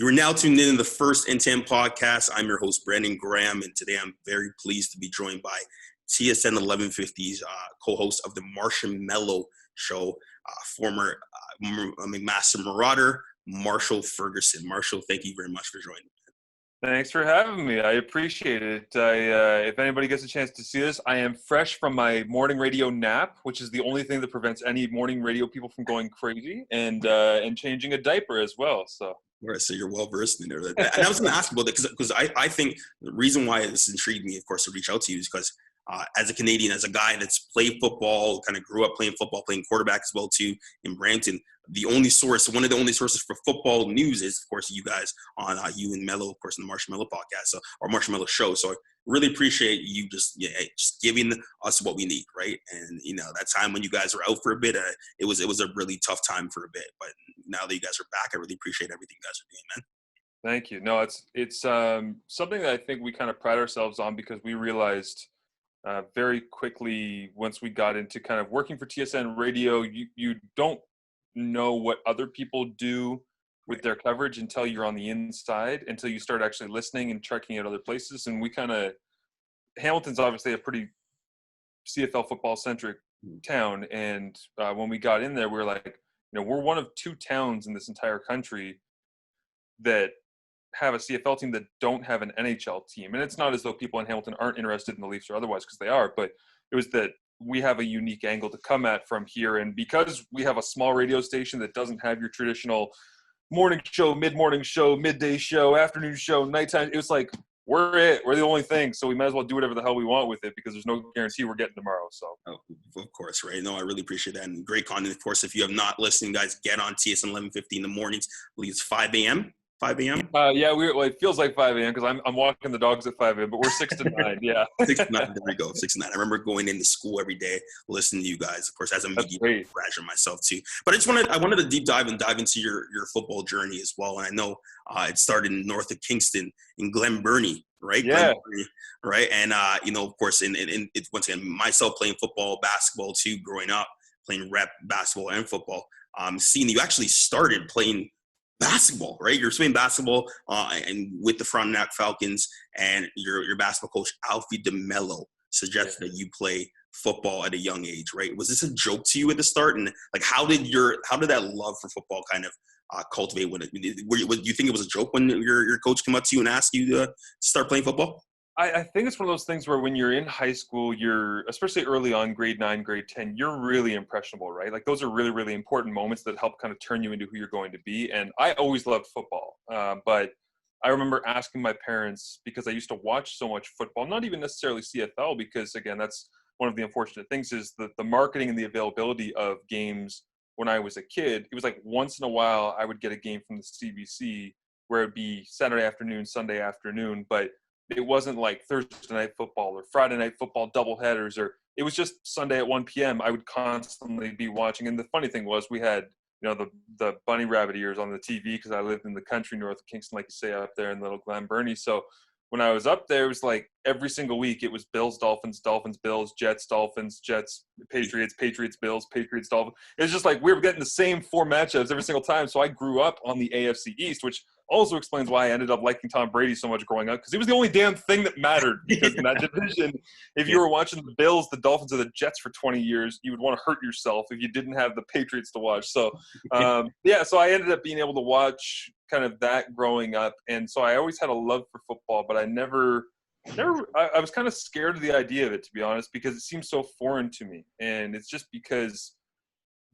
You are now tuned in to the first N10 podcast. I'm your host, Brandon Graham, and today I'm very pleased to be joined by TSN 1150's co-host of the Marshmallow Show, former McMaster Marauder, Marshall Ferguson. Marshall, thank you very much for joining me. Thanks for having me. I appreciate it. If anybody gets a chance to see this, I am fresh from my morning radio nap, which is the only thing that prevents any morning radio people from going crazy, and changing a diaper as well. So. Right, so you're well versed in there. And I was going to ask about that because I think the reason why this intrigued me, of course, to reach out to you is because as a Canadian, as a guy that's played football, kind of grew up playing football, playing quarterback as well too in Brampton. One of the only sources for football news is, of course, you guys on you and Mello, of course, in the Marshmallow podcast or Marshmallow Show. So I really appreciate you just giving us what we need, right? And that time when you guys were out for a bit, it was a really tough time for a bit. But now that you guys are back, I really appreciate everything you guys are doing, man. Thank you. No, it's something that I think we kind of pride ourselves on because we realized very quickly once we got into kind of working for TSN radio, you don't know what other people do with their coverage until you're on the inside, until you start actually listening and checking out other places. And Hamilton's obviously a pretty CFL football centric town. And when we got in there, we were like, we're one of two towns in this entire country that have a CFL team that don't have an NHL team. And it's not as though people in Hamilton aren't interested in the Leafs or otherwise, because they are, but it was that we have a unique angle to come at from here. And because we have a small radio station that doesn't have your traditional morning show, mid-morning show, midday show, afternoon show, nighttime, it was like, we're the only thing. So we might as well do whatever the hell we want with it because there's no guarantee we're getting tomorrow. So, of course, right? No, I really appreciate that. And great content. Of course, if you have not listened, guys, get on TSN 1150 in the mornings. I believe it's 5 a.m. 5 a.m.? It feels like 5 a.m. because I'm walking the dogs at 5 a.m., but we're 6 to 9, yeah. 6 to 9, there we go, 6 to 9. I remember going into school every day, listening to you guys, of course, as a media graduate myself too. But I wanted to dive into your football journey as well. And I know it started north of Kingston in Glen Burnie, right? Yeah. Right? And, of course, it's once again, myself playing football, basketball too, growing up, playing rep basketball and football, seeing you actually started playing basketball, right? You're playing basketball and with the Frontenac Falcons, and your basketball coach Alfie DeMello suggested that you play football at a young age, right? Was this a joke to you at the start? And like, how did that love for football kind of cultivate? Do you think it was a joke when your coach came up to you and asked you to start playing football? I think it's one of those things where when you're in high school, especially early on, grade 9, grade 10, you're really impressionable, right? Like those are really, really important moments that help kind of turn you into who you're going to be. And I always loved football. But I remember asking my parents, because I used to watch so much football, not even necessarily CFL, because again, that's one of the unfortunate things is that the marketing and the availability of games when I was a kid, it was like once in a while I would get a game from the CBC where it'd be Saturday afternoon, Sunday afternoon, but it wasn't like Thursday night football or Friday night football doubleheaders, or it was just Sunday at 1 p.m. I would constantly be watching. And the funny thing was we had, the bunny rabbit ears on the TV because I lived in the country north of Kingston, like you say, up there in little Glen Burnie. So when I was up there, it was like every single week it was Bills, Dolphins, Dolphins, Bills, Jets, Dolphins, Jets, Patriots, Patriots, Bills, Patriots, Dolphins. It was just like we were getting the same 4 matchups every single time. So I grew up on the AFC East, which also explains why I ended up liking Tom Brady so much growing up, because he was the only damn thing that mattered. Because in that division, if you were watching the Bills, the Dolphins, or the Jets for 20 years, you would want to hurt yourself if you didn't have the Patriots to watch. So, so I ended up being able to watch kind of that growing up. And so I always had a love for football, but I I was kind of scared of the idea of it, to be honest, because it seems so foreign to me. And it's just because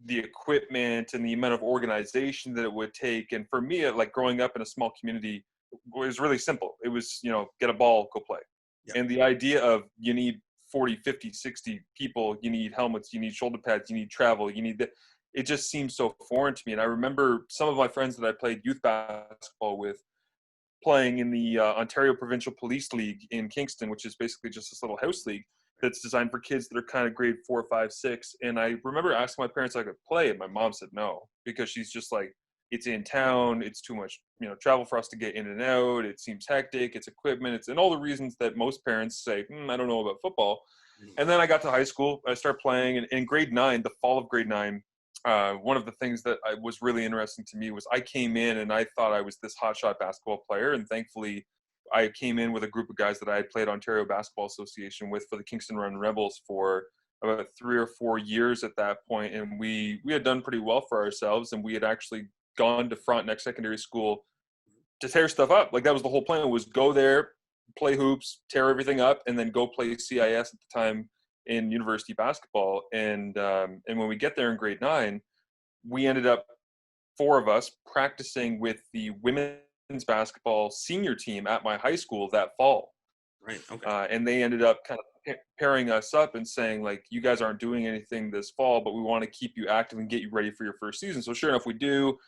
the equipment and the amount of organization that it would take. And for me, like growing up in a small community, it was really simple. It was, get a ball, go play. Yeah. And the idea of you need 40, 50, 60 people, you need helmets, you need shoulder pads, you need travel, you need that. It just seems so foreign to me. And I remember some of my friends that I played youth basketball with playing in the Ontario Provincial Police League in Kingston, which is basically just this little house league that's designed for kids that are kind of grade 4, 5, 6. And I remember asking my parents if I could play, and my mom said no, because she's just like, it's in town, it's too much, travel for us to get in and out, it seems hectic, it's equipment, and all the reasons that most parents say, I don't know about football. And then I got to high school, I started playing, and in grade 9, the fall of grade 9, one of the things that was really interesting to me was I came in and I thought I was this hotshot basketball player. And thankfully, I came in with a group of guys that I had played Ontario Basketball Association with for the Kingston Run Rebels for about 3 or 4 years at that point. And we had done pretty well for ourselves. And we had actually gone to Frontenac Secondary School to tear stuff up. Like, that was the whole plan, was go there, play hoops, tear everything up, and then go play CIS at the time in university basketball. And when we get there in grade 9, we ended up, 4 of us, practicing with the women's basketball senior team at my high school that fall. Right. Okay. And they ended up kind of pairing us up and saying, like, you guys aren't doing anything this fall, but we want to keep you active and get you ready for your first season. So sure enough, we do.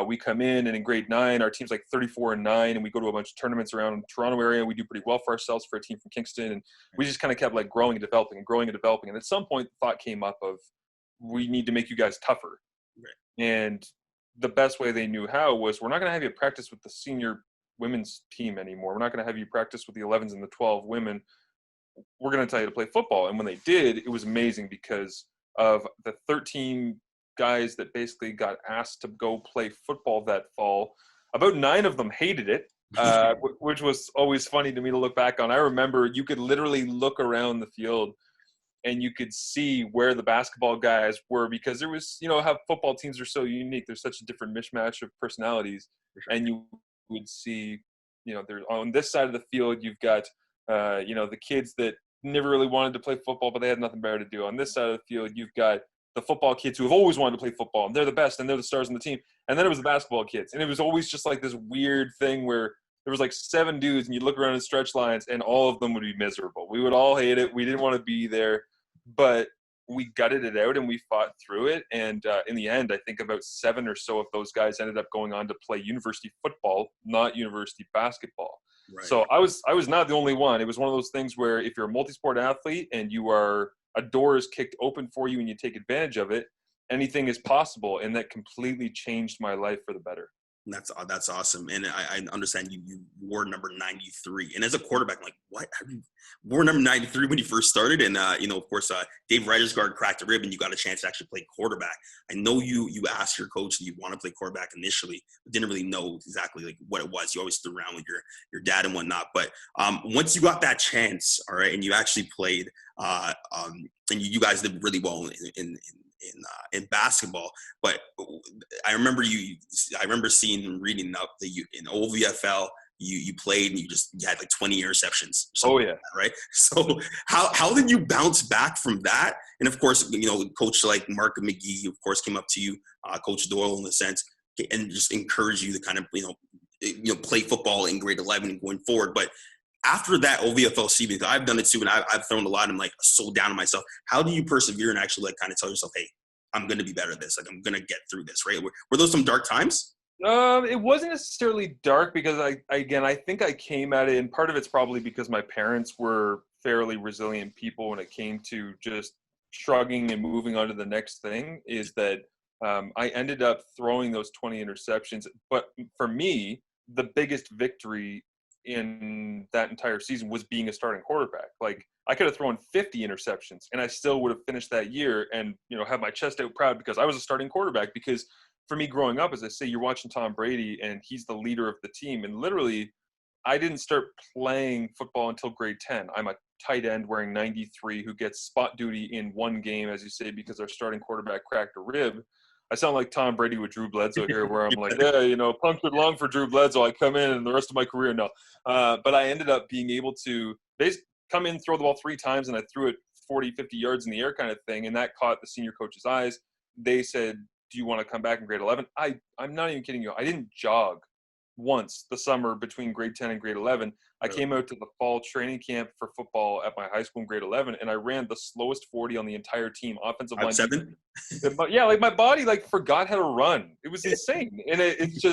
We come in, and in grade 9, our team's like 34-9, and we go to a bunch of tournaments around the Toronto area. We do pretty well for ourselves for a team from Kingston, and we just kind of kept like growing and developing and growing and developing. And at some point, the thought came up of, we need to make you guys tougher. Right. And the best way they knew how was, we're not going to have you practice with the senior women's team anymore. We're not going to have you practice with the 11s and the 12 women. We're going to tell you to play football. And when they did, it was amazing, because of the 13 guys that basically got asked to go play football that fall, about 9 of them hated it, which was always funny to me to look back on. I remember you could literally look around the field and you could see where the basketball guys were, because there was, how football teams are so unique. There's such a different mishmash of personalities. Sure. And you would see, there's on this side of the field, you've got, the kids that never really wanted to play football, but they had nothing better to do. On this side of the field, you've got the football kids who have always wanted to play football, and they're the best, and they're the stars on the team. And then it was the basketball kids. And it was always just like this weird thing where there was like 7 dudes, and you'd look around in stretch lines, and all of them would be miserable. We would all hate it. We didn't want to be there, but we gutted it out and we fought through it. And in the end, I think about 7 or so of those guys ended up going on to play university football, not university basketball. Right. So I was not the only one. It was one of those things where if you're a multi-sport athlete and a door is kicked open for you and you take advantage of it, anything is possible. And that completely changed my life for the better. That's awesome. And I understand you wore number 93. And as a quarterback, I'm like, what? You wore number 93 when you first started? And, of course, Dave Regisgard cracked a rib and you got a chance to actually play quarterback. I know you asked your coach that you want to play quarterback initially, but didn't really know exactly like what it was. You always threw around with your dad and whatnot. But once you got that chance, all right, and you actually played, and you guys did really well in basketball. But I remember seeing and reading up that you in OVFL you played and you had like 20 interceptions. Oh yeah. Like that, right. So how did you bounce back from that? And of course, coach like Mark McGee, of course, came up to you, Coach Doyle in a sense, and just encouraged you to kind of play football in grade 11 and going forward. But after that OVFL season, I've done it too, and I've thrown a lot. I'm like so down on myself. How do you persevere and actually like kind of tell yourself, hey, I'm going to be better at this. Like, I'm going to get through this, right? Were those some dark times? It wasn't necessarily dark, because I think I came at it, and part of it's probably because my parents were fairly resilient people when it came to just shrugging and moving on to the next thing, is that I ended up throwing those 20 interceptions. But for me, the biggest victory in that entire season was being a starting quarterback. Like, I could have thrown 50 interceptions and I still would have finished that year and, have my chest out proud because I was a starting quarterback. Because for me growing up, as I say, you're watching Tom Brady and he's the leader of the team. And literally, I didn't start playing football until grade 10. I'm a tight end wearing 93 who gets spot duty in one game, as you say, because our starting quarterback cracked a rib. I sound like Tom Brady with Drew Bledsoe here, where I'm like, yeah, punctured lung for Drew Bledsoe. I come in and the rest of my career, no. But I ended up being able to basically come in, throw the ball 3 times, and I threw it 40, 50 yards in the air kind of thing. And that caught the senior coach's eyes. They said, do you want to come back in grade 11? I'm not even kidding you. I didn't jog once the summer between grade 10 and grade 11. I came out to the fall training camp for football at my high school in grade 11, and I ran the slowest 40 on the entire team, offensive line. 7? Yeah, like my body forgot how to run. It was insane. And it's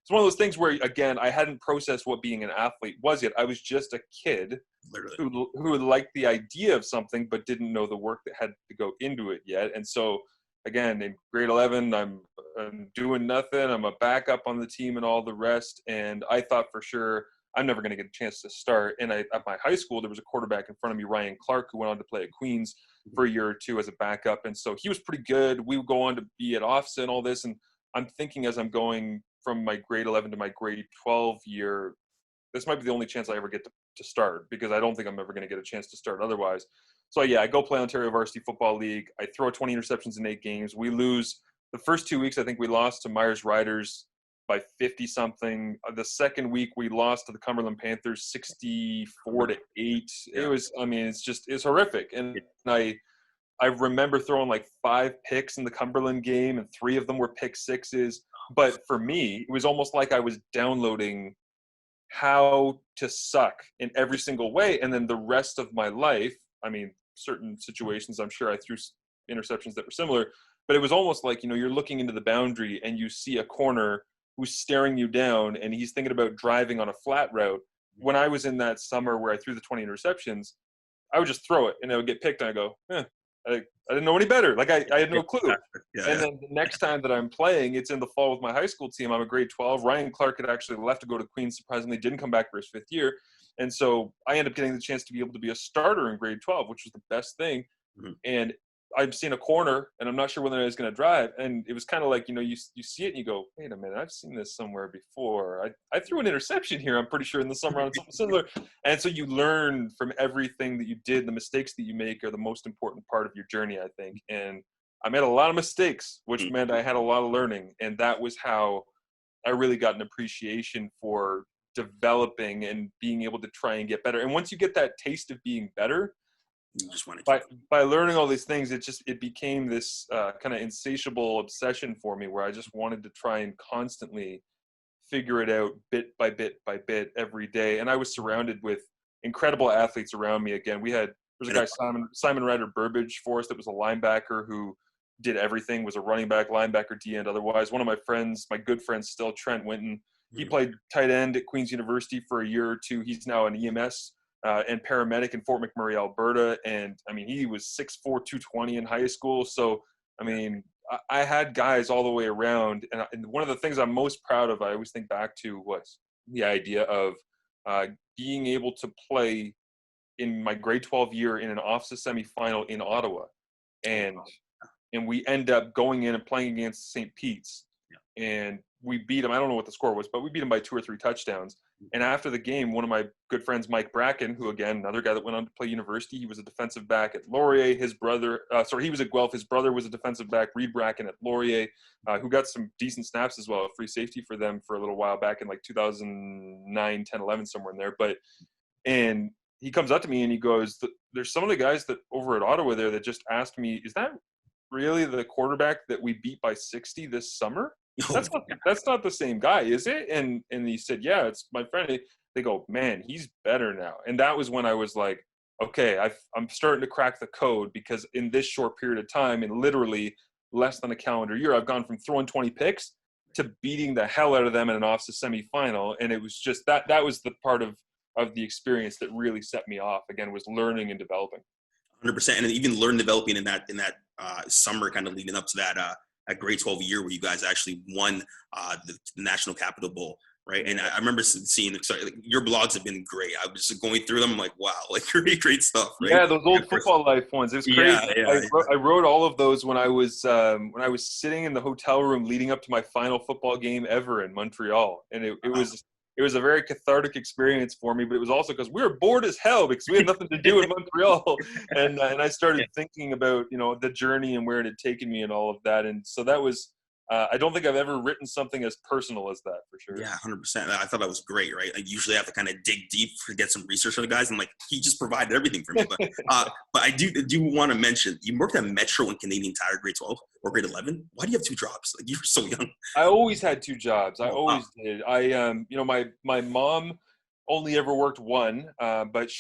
one of those things where, again, I hadn't processed what being an athlete was yet. I was just a kid who liked the idea of something but didn't know the work that had to go into it yet. And so, again, in grade 11, I'm doing nothing. I'm a backup on the team and all the rest. And I thought for sure I'm never going to get a chance to start. And at my high school, there was a quarterback in front of me, Ryan Clark, who went on to play at Queens for a year or two as a backup. And so he was pretty good. We would go on to be at OFSA and all this. And I'm thinking as I'm going from my grade 11 to my grade 12 year, this might be the only chance I ever get to start, because I don't think I'm ever going to get a chance to start otherwise. So yeah, I go play Ontario Varsity Football League. I throw 20 interceptions in 8 games. We lose the first 2 weeks. I think we lost to McMaster Marauders by 50 something. The second week we lost to the Cumberland Panthers 64-8. It was, I mean, it's horrific. And I remember throwing like 5 picks in the Cumberland game, and 3 of them were pick sixes. But for me, it was almost like I was downloading how to suck in every single way. And then the rest of my life, I mean, certain situations, I'm sure I threw interceptions that were similar, but it was almost like, you're looking into the boundary and you see a corner who's staring you down and he's thinking about driving on a flat route. When I was in that summer where I threw the 20 interceptions, I would just throw it and it would get picked, and I go, I didn't know any better. Like I had no clue. Then the next time that I'm playing, it's in the fall with my high school team. I'm a grade 12. Ryan Clark had actually left to go to Queens, surprisingly, didn't come back for his 5th year. And so I ended up getting the chance to be able to be a starter in grade 12, which was the best thing. Mm-hmm. And I've seen a corner and I'm not sure whether I was going to drive. And it was kind of like, you see it and you go, wait a minute, I've seen this somewhere before. I threw an interception here, I'm pretty sure, in the summer on something similar. And so you learn from everything that you did. The mistakes that you make are the most important part of your journey, I think. And I made a lot of mistakes, which meant I had a lot of learning. And that was how I really got an appreciation for developing and being able to try and get better. And once you get that taste of being better, you just want to by learning all these things, it became this kind of insatiable obsession for me, where I just wanted to try and constantly figure it out bit by bit by bit every day. And I was surrounded with incredible athletes around me. Again, there was a guy, Simon Ryder Burbage for us, that was a linebacker who did everything, was a running back, linebacker, D-end, otherwise. One of my friends, my good friends still, Trent Winton, he played tight end at Queens University for a year or two. He's now an EMS and paramedic in Fort McMurray, Alberta. And I mean, he was 6'4", 220 in high school. So, I mean, I had guys all the way around. And one of the things I'm most proud of, I always think back to, was the idea of being able to play in my grade 12 year in an OFSA semifinal in Ottawa. And we end up going in and playing against St. Pete's. And we beat them. I don't know what the score was, but we beat them by 2 or 3 touchdowns. And after the game, one of my good friends, Mike Bracken, who, again, another guy that went on to play university, he was a defensive back at Laurier. His brother, he was at Guelph. His brother was a defensive back, Reed Bracken, at Laurier, who got some decent snaps as well, free safety for them for a little while back in like 2009, 10, 11, somewhere in there. And he comes up to me and he goes, there's some of the guys that over at Ottawa there that just asked me, is that really the quarterback that we beat by 60 this summer? That's not the same guy, is it? And he said, yeah, it's my friend. They go, man, he's better now. And that was when I was like, okay, I'm starting to crack the code, because in this short period of time, in literally less than a calendar year, I've gone from throwing 20 picks to beating the hell out of them in an OFSA semifinal. And it was just that was the part of the experience that really set me off, again, was learning and developing. 100%. And even developing in that summer kind of leading up to that grade 12 year where you guys actually won the National Capital Bowl, right? And I remember seeing, your blogs have been great. I was just going through them. I'm like, wow, like great stuff, right? Yeah, those old Football Life ones. It was crazy. I wrote all of those when I was sitting in the hotel room leading up to my final football game ever in Montreal. And it was a very cathartic experience for me, but it was also because we were bored as hell because we had nothing to do in Montreal. And I started thinking about, the journey and where it had taken me and all of that. And so that was, I don't think I've ever written something as personal as that, for sure. Yeah, 100%. I thought that was great, right? I usually have to kind of dig deep to get some research on the guys. And he just provided everything for me. But I do want to mention, you worked at Metro and Canadian Tire grade 12 or grade 11. Why do you have 2 jobs? Like, you were so young. I always had 2 jobs. I always did. My mom only ever worked one, but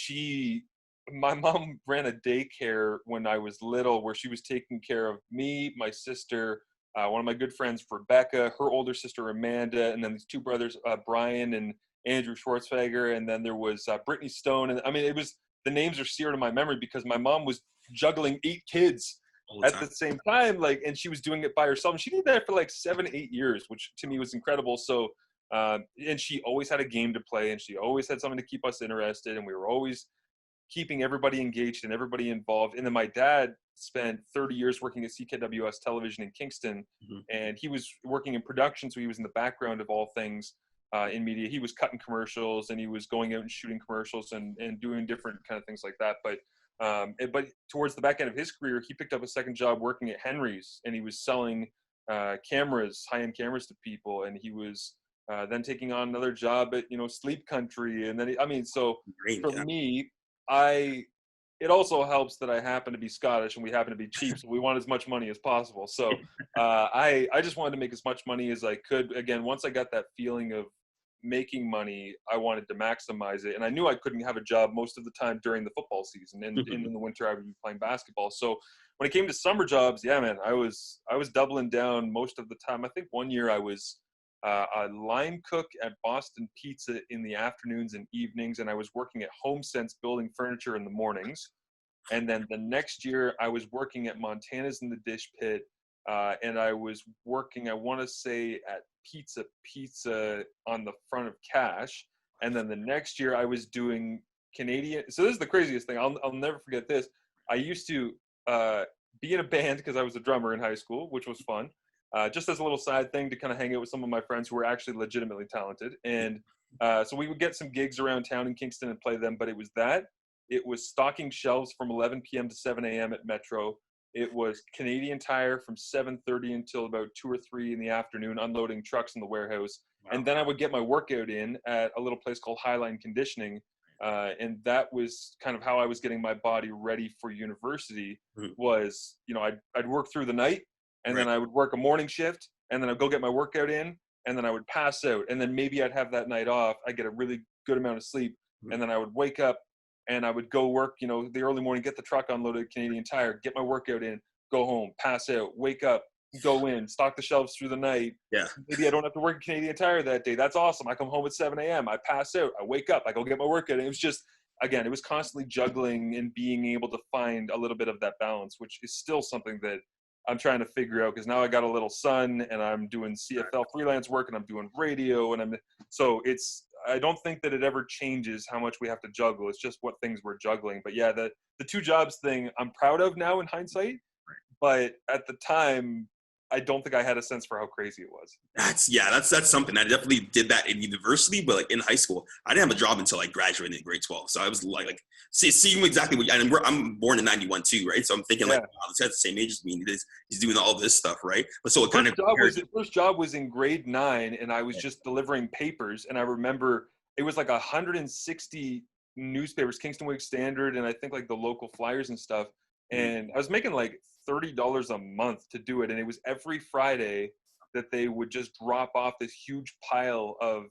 my mom ran a daycare when I was little, where she was taking care of me, my sister, one of my good friends, Rebecca, her older sister, Amanda, and then these 2 brothers, Brian and Andrew Schwartzfeger, and then there was Brittany Stone. And I mean, the names are seared in my memory because my mom was juggling 8 kids at the same time, and she was doing it by herself. And she did that for 7-8 years, which to me was incredible. So And she always had a game to play, and she always had something to keep us interested, and we were always keeping everybody engaged and everybody involved. And then my dad spent 30 years working at CKWS television in Kingston, and he was working in production, so he was in the background of all things in media. He was cutting commercials, and he was going out and shooting commercials and doing different kind of things like that. But towards the back end of his career, he picked up a second job working at Henry's, and he was selling cameras, high-end cameras to people, and he was then taking on another job at Sleep Country, and then for me, it also helps that I happen to be Scottish and we happen to be cheap, so we want as much money as possible. So I just wanted to make as much money as I could. Again, once I got that feeling of making money, I wanted to maximize it, and I knew I couldn't have a job most of the time during the football season, and in the winter I would be playing basketball. So when it came to summer jobs, yeah, man, I was doubling down most of the time. I think one year I was a line cook at Boston Pizza in the afternoons and evenings, and I was working at HomeSense building furniture in the mornings. And then the next year I was working at Montana's in the Dish Pit, and I was working, I want to say, at Pizza on the front of Cash. And then the next year I was doing Canadian. So this is the craziest thing. I'll never forget this. I used to be in a band because I was a drummer in high school, which was fun. Just as a little side thing to kind of hang out with some of my friends who were actually legitimately talented. And so we would get some gigs around town in Kingston and play them, but it was stocking shelves from 11 p.m. to 7 a.m. at Metro. It was Canadian Tire from 7:30 until about 2 or 3 in the afternoon, unloading trucks in the warehouse. Wow. And then I would get my workout in at a little place called Highline Conditioning. And that was kind of how I was getting my body ready for university. Was, I'd work through the night, and then I would work a morning shift, and then I'd go get my workout in, and then I would pass out. And then maybe I'd have that night off. I'd get a really good amount of sleep, and then I would wake up, and I would go work, the early morning, get the truck unloaded at Canadian Tire, get my workout in, go home, pass out, wake up, go in, stock the shelves through the night. Yeah. Maybe I don't have to work at Canadian Tire that day. That's awesome. I come home at 7 a.m. I pass out. I wake up. I go get my workout. And it was just, again, it was constantly juggling and being able to find a little bit of that balance, which is still something that I'm trying to figure out, because now I got a little son and I'm doing CFL freelance work and I'm doing radio, and I don't think that it ever changes how much we have to juggle. It's just what things we're juggling. But yeah, the 2 jobs thing I'm proud of now in hindsight, but at the time I don't think I had a sense for how crazy it was. That's something. I definitely did that in university, but like in high school, I didn't have a job until I graduated in grade 12. So I was like seeing exactly what, and I'm born in 91 too, right? So I'm thinking wow, this guy's the same age as me. He's doing all this stuff, right? But so it kind of the first job was in grade 9, and I was just delivering papers. And I remember it was like 160 newspapers, Kingston Whig Standard, and I think like the local Flyers and stuff. And I was making like $30 a month to do it, and it was every Friday that they would just drop off this huge pile of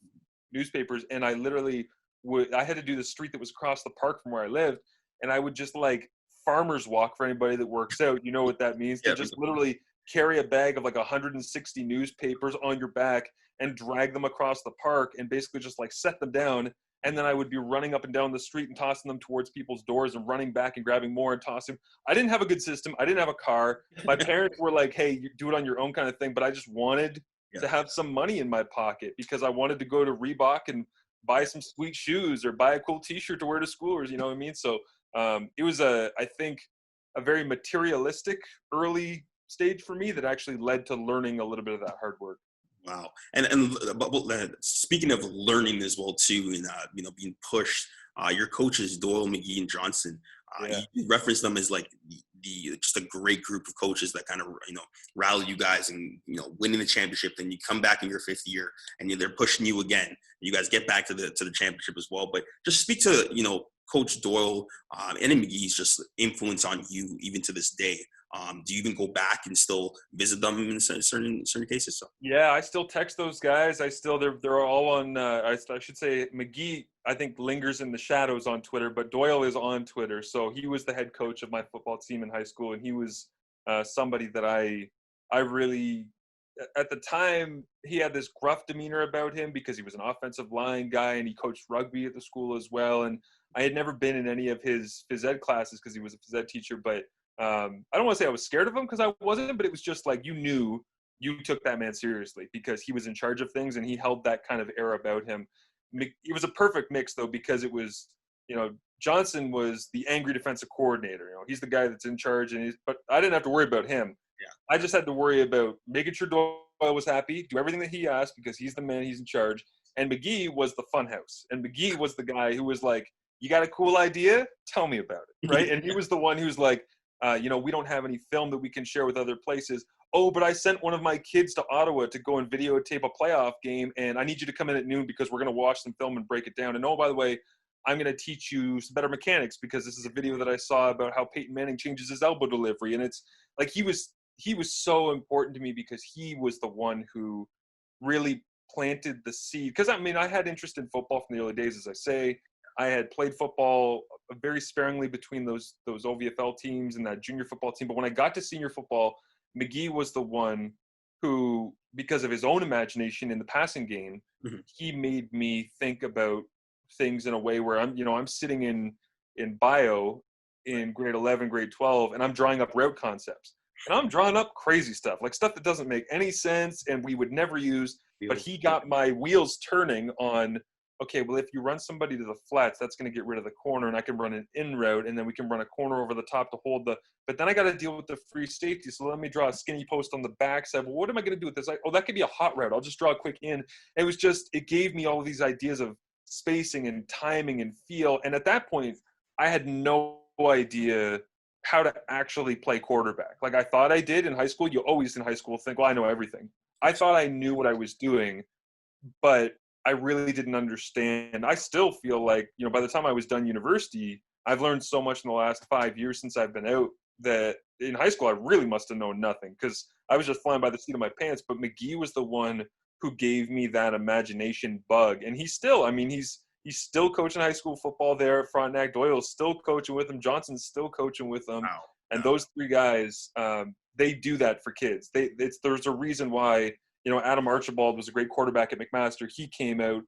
newspapers, and I literally I had to do the street that was across the park from where I lived, and I would just like farmer's walk for anybody that works out. You know what that means? To just literally carry a bag of like 160 newspapers on your back and drag them across the park and basically just like set them down. And then I would be running up and down the street and tossing them towards people's doors and running back and grabbing more and tossing. I didn't have a good system. I didn't have a car. My parents were like, hey, you do it on your own kind of thing. But I just wanted to have some money in my pocket, because I wanted to go to Reebok and buy some sweet shoes or buy a cool T-shirt to wear to school, or, you know what I mean? So it was, I think, a very materialistic early stage for me that actually led to learning a little bit of that hard work. Wow. But speaking of learning as well too, and being pushed, your coaches Doyle, McGee, and Johnson, you reference them as like the just a great group of coaches that kind of rally you guys, and winning the championship. Then you come back in your 5th year and they're pushing you again. You guys get back to the championship as well. But just speak to Coach Doyle and McGee's just influence on you even to this day. Do you even go back and still visit them in certain cases? So. Yeah, I still text those guys. They're all on. I should say McGee, I think, lingers in the shadows on Twitter, but Doyle is on Twitter. So he was the head coach of my football team in high school, and he was somebody that I really, at the time, he had this gruff demeanor about him because he was an offensive line guy and he coached rugby at the school as well. And I had never been in any of his phys ed classes because he was a phys ed teacher, but I don't want to say I was scared of him, because I wasn't, but it was just like you knew you took that man seriously because he was in charge of things and he held that kind of air about him. It was a perfect mix, though, because it was, Johnson was the angry defensive coordinator. He's the guy that's in charge, but I didn't have to worry about him. Yeah. I just had to worry about making sure Doyle was happy, do everything that he asked because he's the man, he's in charge. And McGee was the funhouse. And McGee was the guy who was like, you got a cool idea? Tell me about it, right? And he was the one who's like, we don't have any film that we can share with other places. Oh, but I sent one of my kids to Ottawa to go and videotape a playoff game, and I need you to come in at noon because we're going to watch some film and break it down. And oh, by the way, I'm going to teach you some better mechanics because this is a video that I saw about how Peyton Manning changes his elbow delivery. And it's like he was so important to me because he was the one who really planted the seed. Because, I had interest in football from the early days, as I say. I had played football very sparingly between those OVFL teams and that junior football team. But when I got to senior football, McGee was the one who, because of his own imagination in the passing game, he made me think about things in a way where I'm sitting in bio in grade 11, grade 12, and I'm drawing up route concepts. And I'm drawing up crazy stuff, like stuff that doesn't make any sense and we would never use. But he got my wheels turning on, okay, well, if you run somebody to the flats, that's going to get rid of the corner, and I can run an in route, and then we can run a corner over the top to hold but then I got to deal with the free safety, so let me draw a skinny post on the backside. Well, what am I going to do with this? That could be a hot route. I'll just draw a quick in. And it gave me all of these ideas of spacing and timing and feel. And at that point, I had no idea how to actually play quarterback. Like I thought I did in high school. You always in high school think, well, I know everything. I thought I knew what I was doing, but I really didn't understand. I still feel like, by the time I was done university, I've learned so much in the last 5 years since I've been out that in high school, I really must have known nothing because I was just flying by the seat of my pants. But McGee was the one who gave me that imagination bug. And he's still, he's still coaching high school football there at Frontenac. Doyle's still coaching with him. Johnson's still coaching with them. Wow. And those three guys, they do that for kids. There's a reason why, Adam Archibald was a great quarterback at McMaster. He came out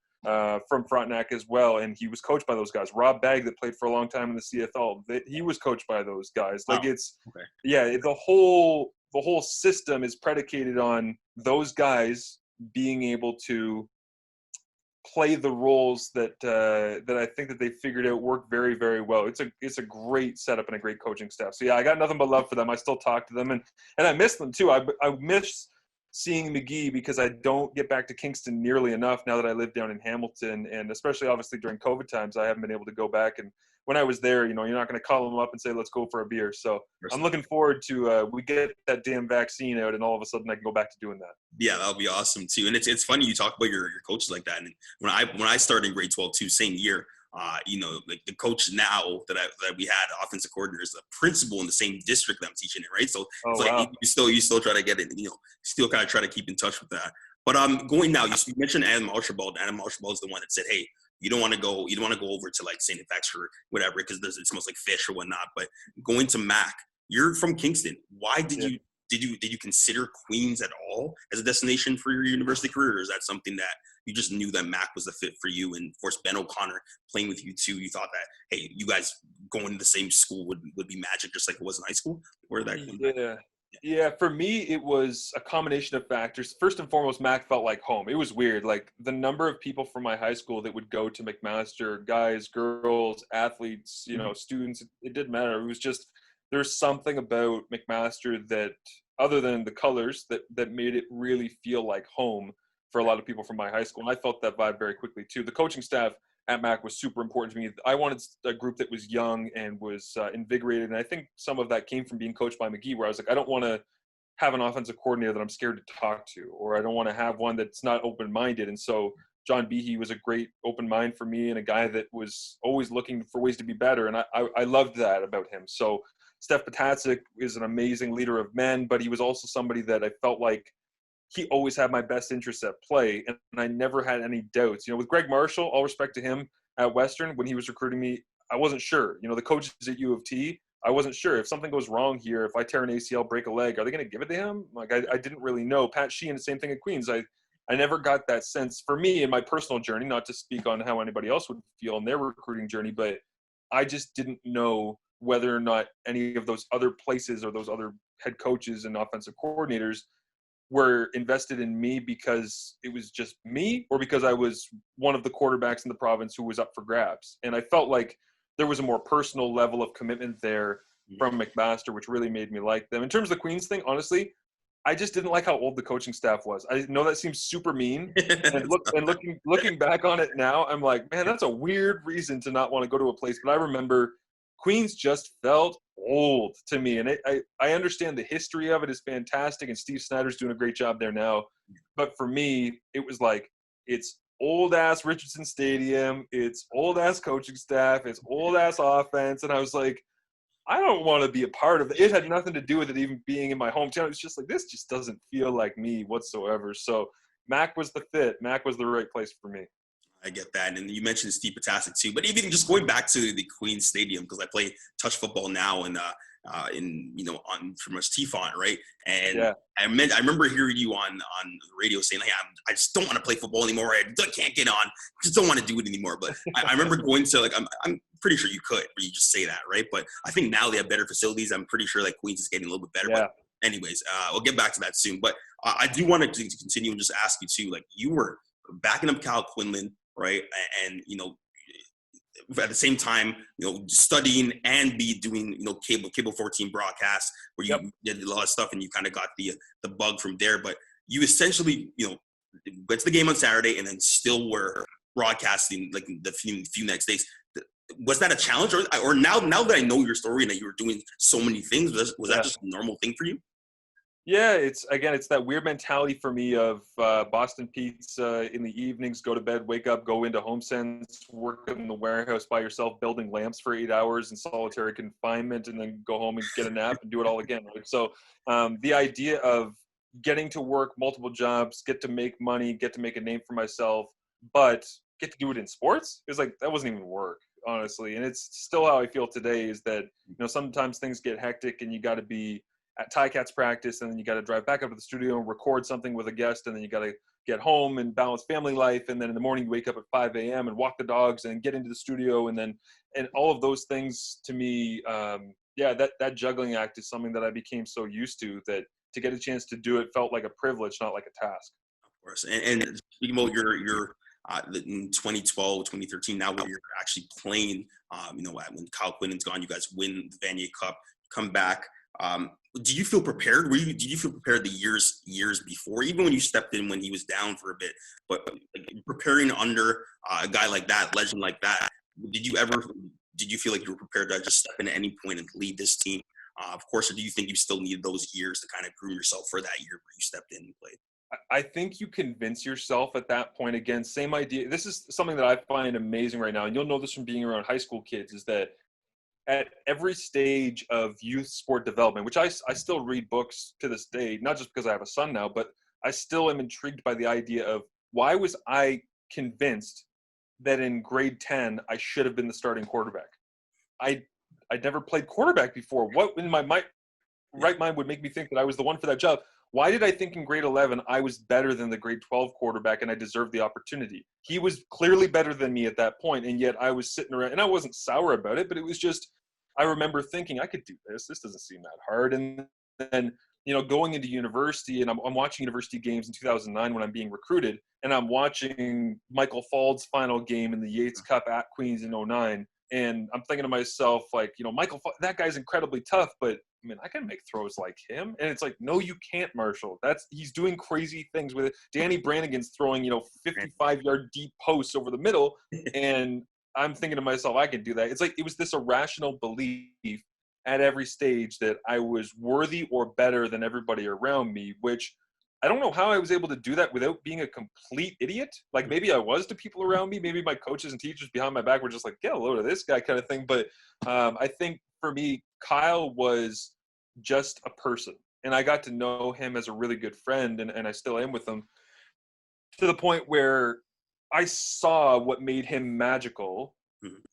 from Frontenac as well, and he was coached by those guys. Rob Bagg, that played for a long time in the CFL, he was coached by those guys. Like the whole system is predicated on those guys being able to play the roles that I think that they figured out work very, very well. It's a great setup and a great coaching staff. So yeah, I got nothing but love for them. I still talk to them, and I miss them too. I miss seeing McGee because I don't get back to Kingston nearly enough now that I live down in Hamilton, and especially obviously during COVID times, I haven't been able to go back. And when I was there, you're not going to call them up and say, let's go for a beer. So I'm looking forward to we get that damn vaccine out, and all of a sudden I can go back to doing that. Yeah, that'll be awesome too. And it's funny you talk about your coaches like that. And when I started in grade 12 too, same year, like the coach now that we had, offensive coordinator, is the principal in the same district that I'm teaching in, right? So it's like wow. you still try to get it, still kind of try to keep in touch with that. But going now, you mentioned Adam Archibald. Adam Archibald is the one that said, hey, you don't want to go over to like St. FX or whatever because it smells like fish or whatnot. But going to Mac, you're from Kingston. Why did you consider Queens at all as a destination for your university career? Or is that something that you just knew that Mac was the fit for you? And of course, Ben O'Connor playing with you too, you thought that, hey, you guys going to the same school would be magic, just like it was in high school? Where did that come from? Yeah, for me, it was a combination of factors. First and foremost, Mac felt like home. It was weird. Like the number of people from my high school that would go to McMaster, guys, girls, athletes, students, it didn't matter. It was just, there's something about McMaster that, other than the colors, that made it really feel like home for a lot of people from my high school. And I felt that vibe very quickly too. The coaching staff at Mac was super important to me. I wanted a group that was young and was invigorated. And I think some of that came from being coached by McGee, where I was like, I don't want to have an offensive coordinator that I'm scared to talk to, or I don't want to have one that's not open-minded. And so John Behe was a great open mind for me and a guy that was always looking for ways to be better. And I loved that about him. So Steph Patacic is an amazing leader of men, but he was also somebody that I felt like he always had my best interests at play, and I never had any doubts. With Greg Marshall, all respect to him at Western, when he was recruiting me, I wasn't sure. The coaches at U of T, I wasn't sure. If something goes wrong here, if I tear an ACL, break a leg, are they going to give it to him? Like, I didn't really know. Pat Sheehan, the same thing at Queens. I never got that sense for me in my personal journey, not to speak on how anybody else would feel in their recruiting journey, but I just didn't know whether or not any of those other places or those other head coaches and offensive coordinators were invested in me because it was just me or because I was one of the quarterbacks in the province who was up for grabs. And I felt like there was a more personal level of commitment there from McMaster, which really made me like them. In terms of the Queens thing, honestly, I just didn't like how old the coaching staff was. I know that seems super mean. And looking back on it now, I'm like, man, that's a weird reason to not want to go to a place. But I remember Queens just felt old to me. And I understand the history of it is fantastic, and Steve Snyder's doing a great job there now. But for me, it was like, it's old-ass Richardson Stadium, it's old-ass coaching staff, it's old-ass offense. And I was like, I don't want to be a part of it. It had nothing to do with it even being in my hometown. It's just like, this just doesn't feel like me whatsoever. So Mac was the fit. Mac was the right place for me. I get that. And you mentioned Steve Potasek too, but even just going back to the Queen's Stadium, because I play touch football now and in, on pretty much T-Font, right? And yeah. I remember hearing you on the radio saying, hey, I just don't want to play football anymore. I can't get on. Just don't want to do it anymore. But I remember going to, I'm pretty sure you could, or you just say that, right? But I think now they have better facilities. I'm pretty sure Queens is getting a little bit better. Yeah. But anyways, we'll get back to that soon. But I do want to continue and just ask you too, you were backing up Cal Quinlan, right? And, at the same time, studying and be doing, cable 14 broadcasts where you did a lot of stuff and you kind of got the bug from there. But you essentially, went to the game on Saturday and then still were broadcasting the few next days. Was that a challenge, or now that I know your story and that you were doing so many things, was that just a normal thing for you? Yeah, it's that weird mentality for me of Boston Pizza in the evenings, go to bed, wake up, go into HomeSense, work in the warehouse by yourself, building lamps for 8 hours in solitary confinement, and then go home and get a nap and do it all again. Right? So the idea of getting to work multiple jobs, get to make money, get to make a name for myself, but get to do it in sports, it was that wasn't even work, honestly. And it's still how I feel today is that, sometimes things get hectic and you got to be at Ticats practice, and then you got to drive back up to the studio and record something with a guest, and then you got to get home and balance family life, and then in the morning you wake up at 5 a.m. and walk the dogs and get into the studio, and all of those things to me, that juggling act is something that I became so used to that to get a chance to do it felt like a privilege, not like a task. Of course, and speaking about your in 2012, 2013, now where you're actually playing, when Kyle Quinlan's gone, you guys win the Vanier Cup, come back. Do you feel prepared? Did you feel prepared the years before, even when you stepped in when he was down for a bit? But preparing under a guy like that, legend like that, did you feel like you were prepared to just step in at any point and lead this team? Of course, or do you think you still needed those years to kind of groom yourself for that year where you stepped in and played? I think you convince yourself at that point. Again, same idea. This is something that I find amazing right now, and you'll know this from being around high school kids, is that at every stage of youth sport development, which I still read books to this day, not just because I have a son now, but I still am intrigued by the idea of why was I convinced that in grade 10 I should have been the starting quarterback. I'd never played quarterback before. What in my right mind would make me think that I was the one for that job? Why did I think in grade 11 I was better than the grade 12 quarterback and I deserved the opportunity? He was clearly better than me at that point, and yet I was sitting around, and I wasn't sour about it, but it was just, I remember thinking, I could do this. This doesn't seem that hard. And then, going into university, and I'm watching university games in 2009 when I'm being recruited, and I'm watching Michael Fald's final game in the Yates Cup at Queens in 2009. And I'm thinking to myself, Michael, that guy's incredibly tough, but I can make throws like him. And it's no, you can't, Marshall. He's doing crazy things with it. Danny Brannigan's throwing, 55-yard deep posts over the middle. And I'm thinking to myself, I can do that. It's it was this irrational belief at every stage that I was worthy or better than everybody around me, which I don't know how I was able to do that without being a complete idiot. Maybe I was to people around me. Maybe my coaches and teachers behind my back were just get a load of this guy kind of thing. But I think for me, Kyle was just a person. And I got to know him as a really good friend, and I still am with him, to the point where I saw what made him magical,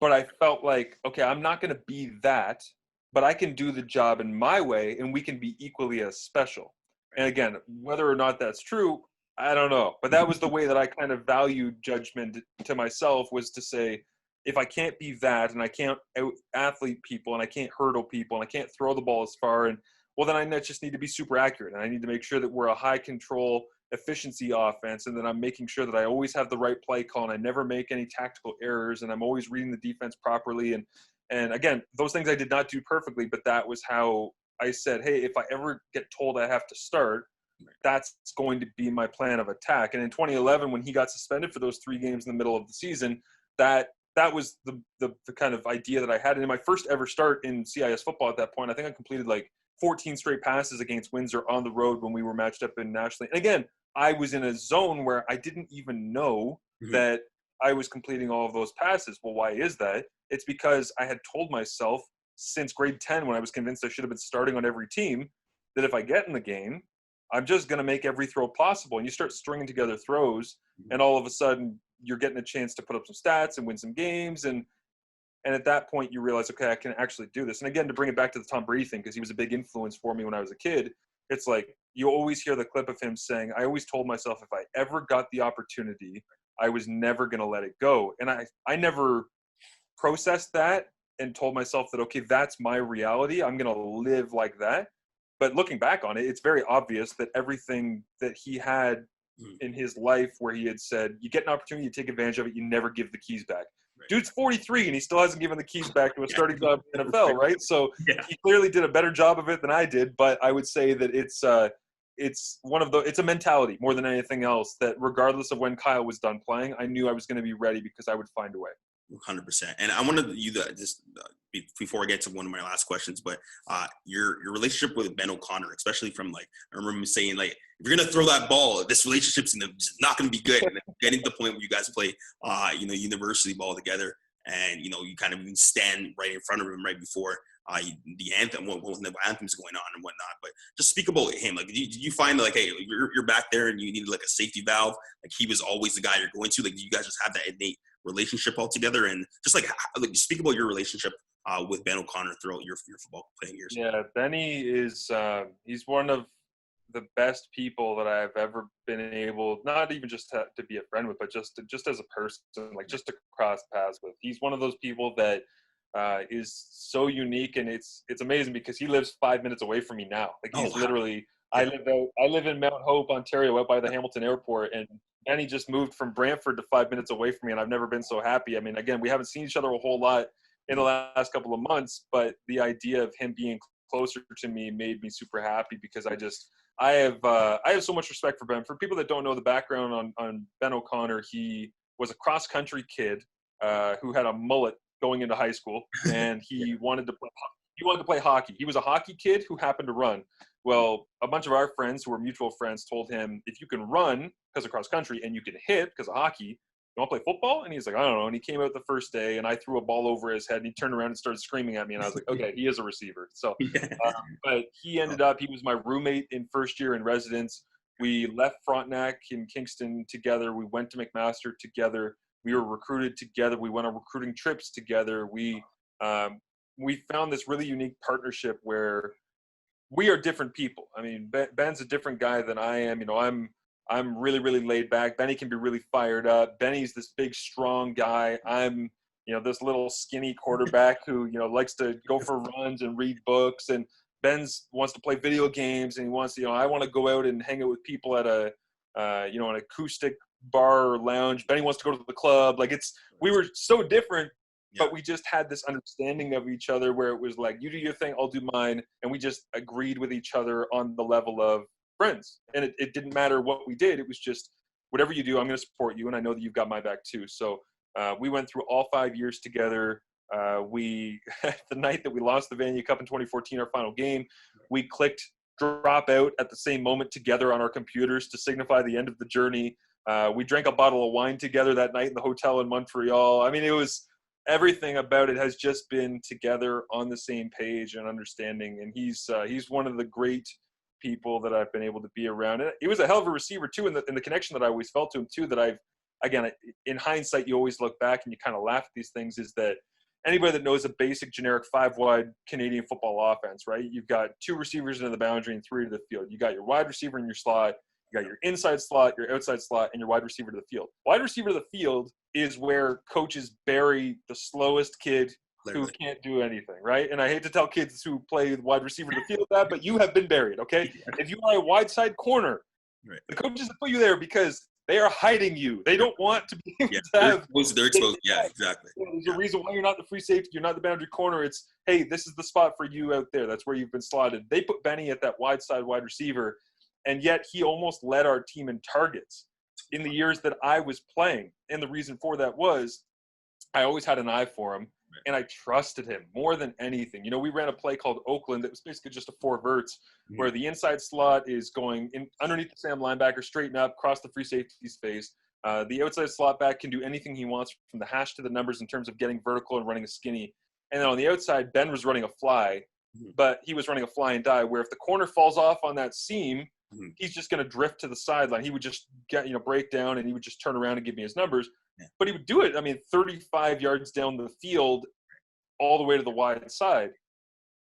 but I felt okay, I'm not going to be that, but I can do the job in my way, and we can be equally as special. And again, whether or not that's true, I don't know. But that was the way that I kind of valued judgment to myself, was to say, if I can't be that, and I can't out-athlete people, and I can't hurdle people, and I can't throw the ball as far, and well, then I just need to be super accurate, and I need to make sure that we're a high control efficiency offense, and then I'm making sure that I always have the right play call and I never make any tactical errors, and I'm always reading the defense properly. And again, those things I did not do perfectly, but that was how I said, hey, if I ever get told I have to start, that's going to be my plan of attack. And in 2011, when he got suspended for those 3 games in the middle of the season, that was the kind of idea that I had. And in my first ever start in CIS football at that point, I think I completed like 14 straight passes against Windsor on the road when we were matched up in nationally. And again, I was in a zone where I didn't even know that I was completing all of those passes. Well, why is that? It's because I had told myself since grade 10, when I was convinced I should have been starting on every team, that if I get in the game, I'm just going to make every throw possible. And you start stringing together throws, and all of a sudden you're getting a chance to put up some stats and win some games. And at that point you realize, okay, I can actually do this. And again, to bring it back to the Tom Brady thing, because he was a big influence for me when I was a kid, it's like you always hear the clip of him saying, I always told myself if I ever got the opportunity, I was never going to let it go. And I never processed that and told myself that, okay, that's my reality. I'm going to live like that. But looking back on it, it's very obvious that everything that he had in his life where he had said, you get an opportunity to take advantage of it, you never give the keys back. Right. Dude's 43 and he still hasn't given the keys back to a starting job in the NFL, right? So he clearly did a better job of it than I did, but I would say that it's a mentality more than anything else, that regardless of when Kyle was done playing, I knew I was going to be ready because I would find a way. 100%. And I wanted you to just before I get to one of my last questions, but your relationship with Ben O'Connor, especially from like, I remember him saying like, if you're going to throw that ball, this relationship's not going to be good. And getting to the point where you guys play, university ball together, and, you kind of stand right in front of him right before the anthem, when the anthem's going on and whatnot. But just speak about him. Like, did you find like, hey, you're back there and you need like a safety valve? Like, he was always the guy you're going to. Like, do you guys just have that innate relationship altogether? And just like speak about your relationship with Ben O'Connor throughout your football playing years. Yeah, Benny is he's one of the best people that I've ever been able, not even just to be a friend with, but just as a person, like just to cross paths with. He's one of those people that is so unique, and it's amazing because he lives 5 minutes away from me now. Like, he's literally, I live in Mount Hope, Ontario, out by the Hamilton Airport, and Benny just moved from Brantford to 5 minutes away from me, and I've never been so happy. I mean, again, we haven't seen each other a whole lot in the last couple of months, but the idea of him being closer to me made me super happy, because I have so much respect for Ben. For people that don't know the background on Ben O'Connor, he was a cross-country kid who had a mullet going into high school, and he wanted to play hockey. He was a hockey kid who happened to run. Well, a bunch of our friends who were mutual friends told him, if you can run because of cross country and you can hit because of hockey, you want to play football? And he's like, I don't know. And he came out the first day, and I threw a ball over his head, and he turned around and started screaming at me. And I was like, okay, he is a receiver. So, but he was my roommate in first year in residence. We left Frontenac in Kingston together. We went to McMaster together. We were recruited together. We went on recruiting trips together. We found this really unique partnership where we are different people. I mean, Ben's a different guy than I am. I'm really, really laid back. Benny can be really fired up. Benny's this big, strong guy. I'm, this little skinny quarterback who, likes to go for runs and read books. And Ben's wants to play video games, and he wants to, I want to go out and hang out with people at an acoustic bar or lounge. Benny wants to go to the club. Like, we were so different, but we just had this understanding of each other where it was like, you do your thing, I'll do mine. And we just agreed with each other on the level of friends. And it didn't matter what we did. It was just, whatever you do, I'm going to support you. And I know that you've got my back too. So we went through all 5 years together. The night that we lost the Vanier Cup in 2014, our final game, we clicked drop out at the same moment together on our computers to signify the end of the journey. We drank a bottle of wine together that night in the hotel in Montreal. I mean, it was, everything about it has just been together on the same page and understanding. And he's one of the great people that I've been able to be around. And he was a hell of a receiver too, in the connection that I always felt to him too, that in hindsight, you always look back and you kind of laugh at these things, is that anybody that knows a basic generic 5-wide Canadian football offense, right? You've got 2 receivers into the boundary and 3 to the field. You got your wide receiver in your slot. You got your inside slot, your outside slot, and your wide receiver to the field. Wide receiver to the field is where coaches bury the slowest kid who can't do anything, right? And I hate to tell kids who play wide receiver in the field that, but you have been buried, okay? If you are a wide side corner, the coaches put you there because they are hiding you. They don't want to be able to have. They're exposed. Yeah, exactly. There's a reason why you're not the free safety. You're not the boundary corner. It's, hey, this is the spot for you out there. That's where you've been slotted. They put Benny at that wide side wide receiver, and yet he almost led our team in targets in the years that I was playing. And the reason for that was I always had an eye for him, and I trusted him more than anything. You know, we ran a play called Oakland that was basically just a 4 verts, where the inside slot is going in underneath the Sam linebacker, straighten up, cross the free safety's face. The outside slot back can do anything he wants from the hash to the numbers in terms of getting vertical and running a skinny. And then on the outside, Ben was running a fly, but he was running a fly and die, where if the corner falls off on that seam, he's just going to drift to the sideline. He would just break down, and he would just turn around and give me his numbers. But he would do it, 35 yards down the field all the way to the wide side.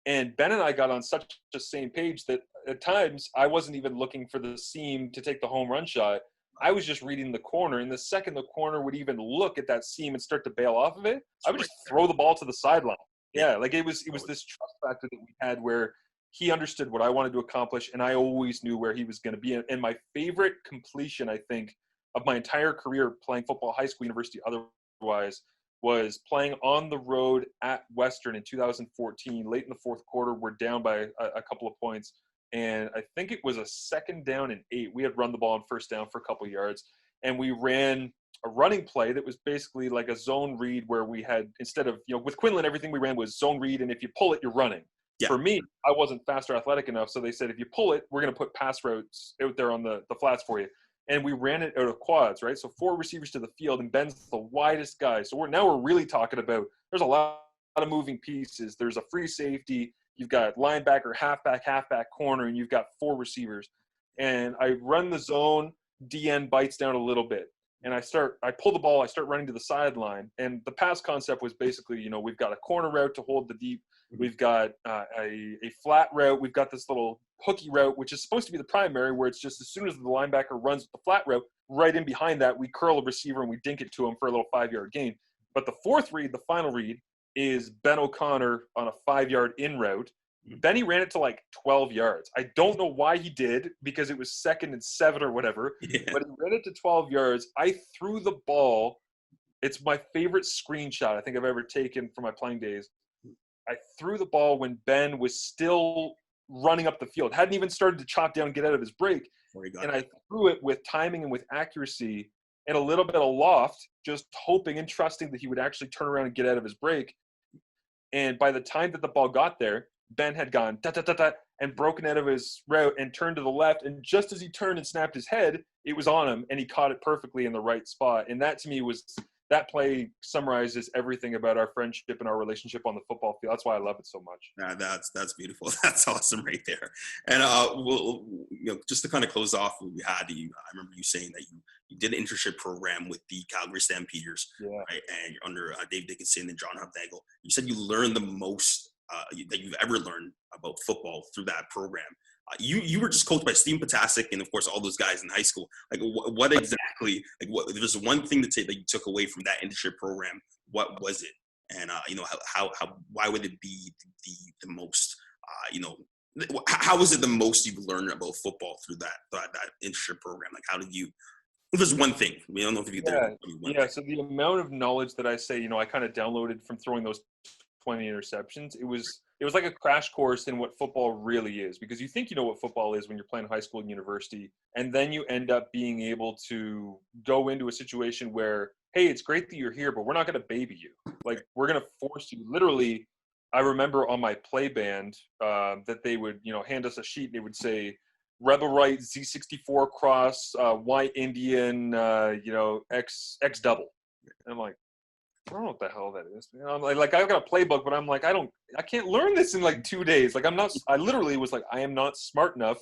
And Ben and I got on such a same page that at times I wasn't even looking for the seam to take the home run shot. I was just reading the corner. And the second the corner would even look at that seam and start to bail off of it, I would just throw the ball to the sideline. Yeah, like it was this trust factor that we had where he understood what I wanted to accomplish, and I always knew where he was going to be. And my favorite completion, I think, of my entire career playing football, high school, university, otherwise, was playing on the road at Western in 2014. Late in the fourth quarter, we're down by a couple of points, and I think it was a 2nd down and 8. We had run the ball on 1st down for a couple of yards, and we ran a running play that was basically like a zone read, where we had, instead of, with Quinlan, everything we ran was zone read, and if you pull it, you're running. Yeah. For me, I wasn't fast or athletic enough, so they said, if you pull it, we're going to put pass routes out there on the flats for you. And we ran it out of quads, right? So 4 receivers to the field, and Ben's the widest guy. So we're really talking about, there's a lot of moving pieces. There's a free safety. You've got linebacker, halfback, corner, and you've got 4 receivers. And I run the zone, DN bites down a little bit. And I pull the ball, I start running to the sideline. And the pass concept was basically, we've got a corner route to hold the deep. We've got a flat route. We've got this little hooky route, which is supposed to be the primary, where it's just as soon as the linebacker runs with the flat route, right in behind that, we curl a receiver and we dink it to him for a little 5-yard gain. But the 4th read, the final read, is Ben O'Connor on a 5-yard in route. Benny ran it to like 12 yards. I don't know why he did, because it was 2nd and 7 or whatever, but he ran it to 12 yards. I threw the ball. It's my favorite screenshot I think I've ever taken from my playing days. I threw the ball when Ben was still running up the field, hadn't even started to chop down, get out of his break. And I threw it with timing and with accuracy and a little bit of loft, just hoping and trusting that he would actually turn around and get out of his break. And by the time that the ball got there, Ben had gone da-da-da-da and broken out of his route and turned to the left. And just as he turned and snapped his head, it was on him, and he caught it perfectly in the right spot. And that, to me, that play summarizes everything about our friendship and our relationship on the football field. That's why I love it so much. Yeah, that's beautiful. That's awesome right there. And just to kind of close off what we had, I remember you saying that you did an internship program with the Calgary Stampeders, right? And you're under Dave Dickinson and John Hubnagel. You said you learned the most that you've ever learned about football through that program. You were just coached by Steve Potasic and, of course, all those guys in high school. Like, what exactly? Like, what? If there's one thing to say that you took away from that internship program, what was it? And how why would it be the most? How was it the most you've learned about football through that internship program? Like, how did you? If there's one thing, we don't know if you could. So the amount of knowledge that I say, I kind of downloaded from throwing those 20 interceptions, it was like a crash course in what football really is, because you think you know what football is when you're playing high school and university, and then you end up being able to go into a situation where, hey, it's great that you're here, but we're not going to baby you. Like, we're going to force you. Literally, I remember on my play band that they would, hand us a sheet, and they would say, Rebel Right, Z64 cross, Y Indian, X double. And I'm like, I don't know what the hell that is. I'm like, I've got a playbook, but I'm like, I can't learn this in like 2 days. Like, I literally was like, I am not smart enough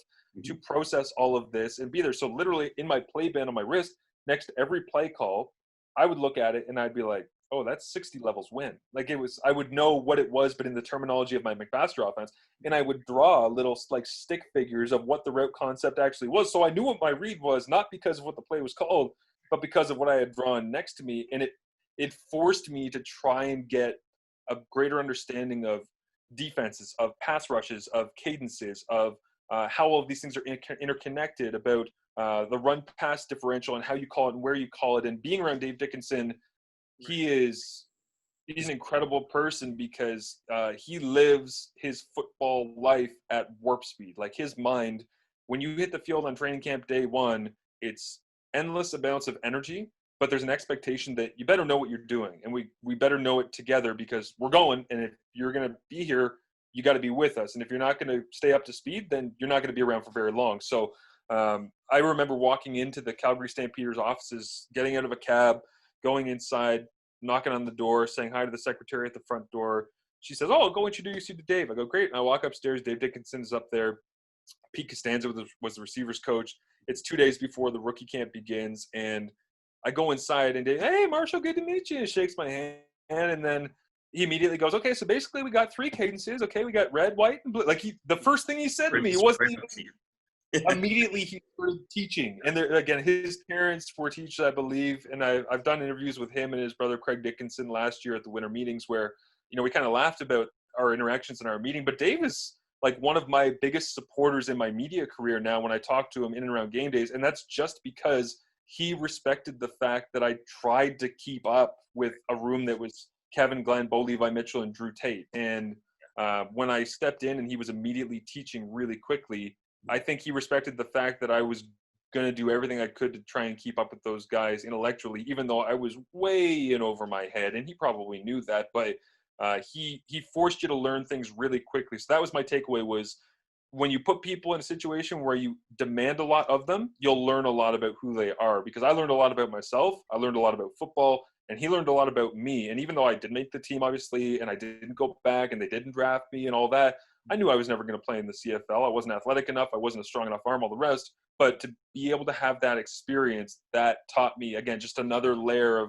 to process all of this and be there. So literally in my play band on my wrist, next to every play call, I would look at it and I'd be like, oh, that's 60 levels win. Like, I would know what it was, but in the terminology of my McMaster offense, and I would draw little like stick figures of what the route concept actually was. So I knew what my read was, not because of what the play was called, but because of what I had drawn next to me. And it forced me to try and get a greater understanding of defenses, of pass rushes, of cadences, of how all of these things are interconnected, about the run pass differential and how you call it and where you call it. And being around Dave Dickinson, he's an incredible person because he lives his football life at warp speed. Like his mind, when you hit the field on training camp day one, it's endless amounts of energy, but there's an expectation that you better know what you're doing, and we better know it together because we're going, and if you're going to be here, you got to be with us. And if you're not going to stay up to speed, then you're not going to be around for very long. So I remember walking into the Calgary Stampeders offices, getting out of a cab, going inside, knocking on the door, saying hi to the secretary at the front door. She says, "Oh, I'll go introduce you to Dave." I go, "Great." And I walk upstairs. Dave Dickinson's up there. Pete Costanza was the receivers coach. It's 2 days before the rookie camp begins. And I go inside and Dave, "Hey, Marshall, good to meet you." And shakes my hand. And then he immediately goes, "Okay, so basically we got 3 cadences. Okay, we got red, white, and blue." Like the first thing he said to me wasn't even immediately he started teaching. And there, again, his parents were teachers, I believe. And I've done interviews with him and his brother Craig Dickinson last year at the winter meetings where, we kind of laughed about our interactions in our meeting. But Dave is like one of my biggest supporters in my media career now when I talk to him in and around game days. And that's just because he respected the fact that I tried to keep up with a room that was Kevin Glenn, Bo Levi Mitchell, and Drew Tate. And when I stepped in and he was immediately teaching really quickly, I think he respected the fact that I was going to do everything I could to try and keep up with those guys intellectually, even though I was way in over my head. And he probably knew that, but he forced you to learn things really quickly. So that was my takeaway, was when you put people in a situation where you demand a lot of them, you'll learn a lot about who they are. Because I learned a lot about myself. I learned a lot about football. And he learned a lot about me. And even though I did make the team, obviously, and I didn't go back and they didn't draft me and all that, I knew I was never going to play in the CFL. I wasn't athletic enough. I wasn't a strong enough arm, all the rest. But to be able to have that experience, that taught me, again, just another layer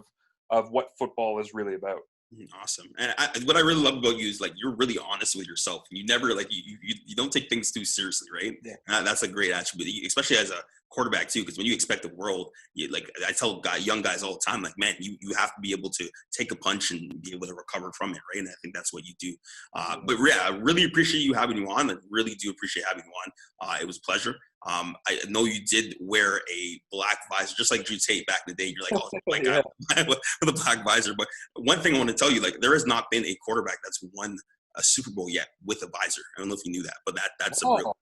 of what football is really about. Awesome. And what I really love about you is like you're really honest with yourself. You never like you don't take things too seriously, right? Yeah. That's a great attribute, especially as a quarterback too. Because when you expect the world, like I tell young guys all the time, like man, you have to be able to take a punch and be able to recover from it, right? And I think that's what you do. But yeah, I really appreciate you having you on. I really do appreciate having you on. It was a pleasure. I know you did wear a black visor, just like Drew Tate back in the day. You're like, oh, my God, with a black visor. But one thing I want to tell you, like, there has not been a quarterback that's won a Super Bowl yet with a visor. I don't know if you knew that, but that's a real,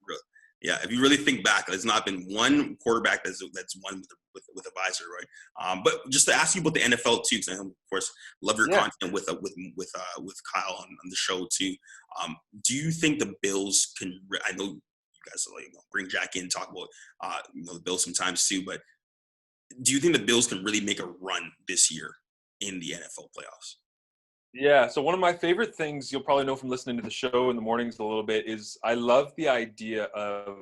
yeah. If you really think back, there's not been one quarterback that's won with a visor, right? But just to ask you about the NFL too, because I, of course, love your content with Kyle on the show too. Do you think the Bills can? I know guys like bring Jack in, talk about the Bills sometimes too, but do you think the Bills can really make a run this year in the NFL playoffs? Yeah, so one of my favorite things you'll probably know from listening to the show in the mornings a little bit is I love the idea of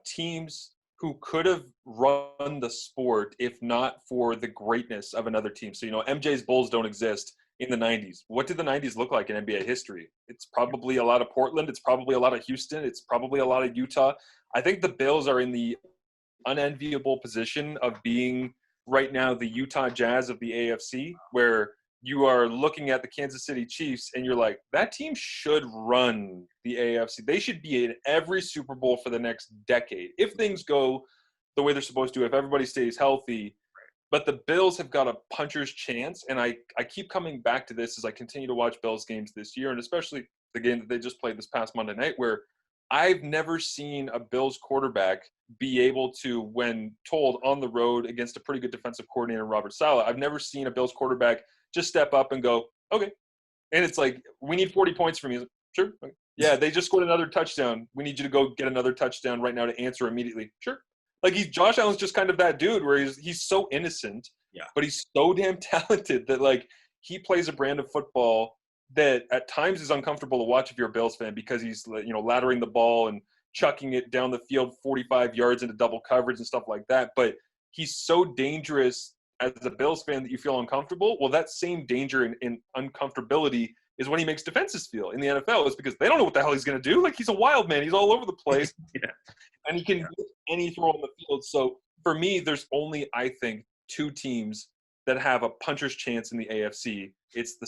teams who could have run the sport if not for the greatness of another team. So, MJ's Bulls don't exist in the 90s. What did the 90s look like in NBA history? It's probably a lot of Portland. It's probably a lot of Houston. It's probably a lot of Utah. I think the Bills are in the unenviable position of being right now the Utah Jazz of the AFC, where you are looking at the Kansas City Chiefs and you're like, that team should run the AFC. They should be in every Super Bowl for the next decade if things go the way they're supposed to, if everybody stays healthy. But the Bills have got a puncher's chance, and I keep coming back to this as I continue to watch Bills games this year, and especially the game that they just played this past Monday night, where I've never seen a Bills quarterback be able to, when told on the road against a pretty good defensive coordinator, Robert Saleh, I've never seen a Bills quarterback just step up and go, okay. And it's like, we need 40 points from you. Like, sure. Okay. Yeah, they just scored another touchdown. We need you to go get another touchdown right now to answer immediately. Sure. Like Josh Allen's just kind of that dude where he's so innocent, but he's so damn talented that like he plays a brand of football that at times is uncomfortable to watch if you're a Bills fan because he's laddering the ball and chucking it down the field 45 yards into double coverage and stuff like that. But he's so dangerous as a Bills fan that you feel uncomfortable. Well, that same danger and uncomfortability is what he makes defenses feel in the NFL, is because they don't know what the hell he's going to do. Like, he's a wild man. He's all over the place. And he can get any throw on the field. So for me, there's only, I think, 2 teams that have a puncher's chance in the AFC. It's the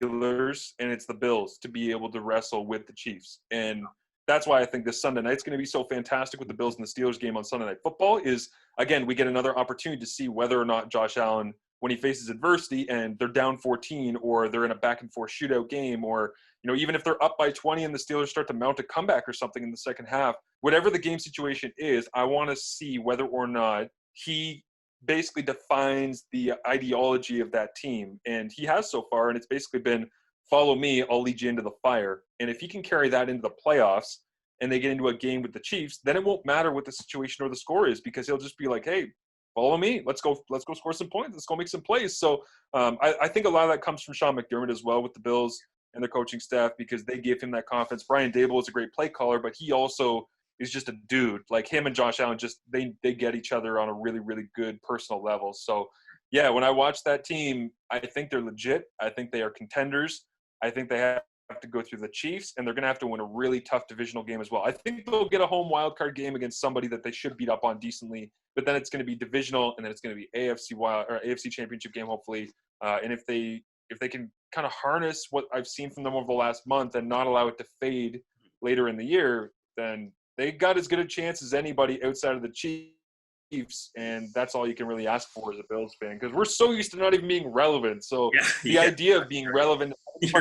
Steelers and it's the Bills to be able to wrestle with the Chiefs. And that's why I think this Sunday night's going to be so fantastic with the Bills and the Steelers game on Sunday Night Football is, again, we get another opportunity to see whether or not Josh Allen, when he faces adversity and they're down 14 or they're in a back-and-forth shootout game, or even if they're up by 20 and the Steelers start to mount a comeback or something in the second half, whatever the game situation is, I want to see whether or not he basically defines the ideology of that team. And he has so far, and it's basically been, follow me, I'll lead you into the fire. And if he can carry that into the playoffs and they get into a game with the Chiefs, then it won't matter what the situation or the score is, because he'll just be like, hey, follow me. Let's go score some points. Let's go make some plays. So I think a lot of that comes from Sean McDermott as well with the Bills and their coaching staff, because they give him that confidence. Brian Daboll is a great play caller, but he also is just a dude. Like him and Josh Allen, just they get each other on a really, really good personal level. So, yeah, when I watch that team, I think they're legit. I think they are contenders. I think they have to go through the Chiefs, and they're going to have to win a really tough divisional game as well. I think they'll get a home wildcard game against somebody that they should beat up on decently, but then it's going to be divisional, and then it's going to be AFC Championship game, hopefully. And if they can kind of harness what I've seen from them over the last month and not allow it to fade later in the year, then they got as good a chance as anybody outside of the Chiefs, and that's all you can really ask for as a Bills fan, because we're so used to not even being relevant. So the idea of being relevant is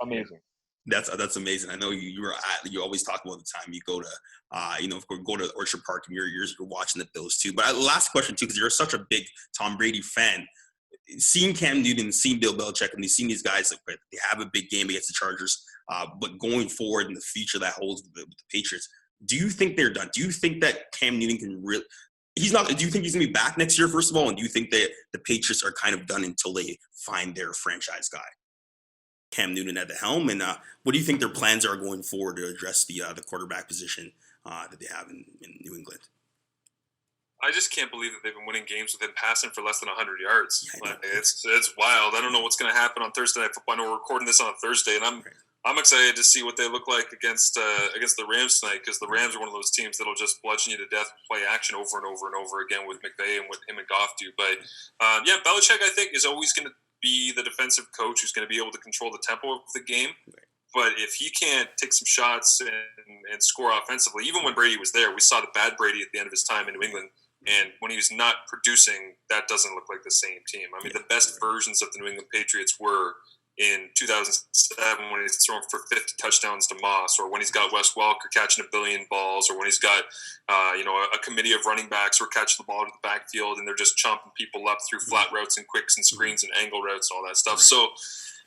amazing. That's amazing. I know you always talk about the time you go to go to Orchard Park, and you're watching the Bills too. But last question too, because you're such a big Tom Brady fan. Seeing Cam Newton, seeing Bill Belichick, and seeing these guys, like, they have a big game against the Chargers, but going forward in the future that holds with the Patriots, do you think they're done? Do you think that Cam Newton can really – he's not – do you think he's going to be back next year, first of all? And do you think that the Patriots are kind of done until they find their franchise guy, Cam Newton, at the helm? And what do you think their plans are going forward to address the quarterback position that they have in New England? I just can't believe that they've been winning games with him passing for less than 100 yards. Yeah, it's wild. I don't know what's going to happen on Thursday Night Football. I know we're recording this on a Thursday, and I'm excited to see what they look like against the Rams tonight, because the Rams are one of those teams that'll just bludgeon you to death with play action over and over and over again with McVay and what him and Goff do. But Belichick, I think, is always going to be the defensive coach who's going to be able to control the tempo of the game. But if he can't take some shots and score offensively, even when Brady was there, we saw the bad Brady at the end of his time in New England. And when he was not producing, that doesn't look like the same team. I mean, the best versions of the New England Patriots were in 2007 when he's throwing for 50 touchdowns to Moss, or when he's got Wes Welker catching a billion balls, or when he's got a committee of running backs who are catching the ball into the backfield and they're just chomping people up through flat routes and quicks and screens and angle routes and all that stuff. So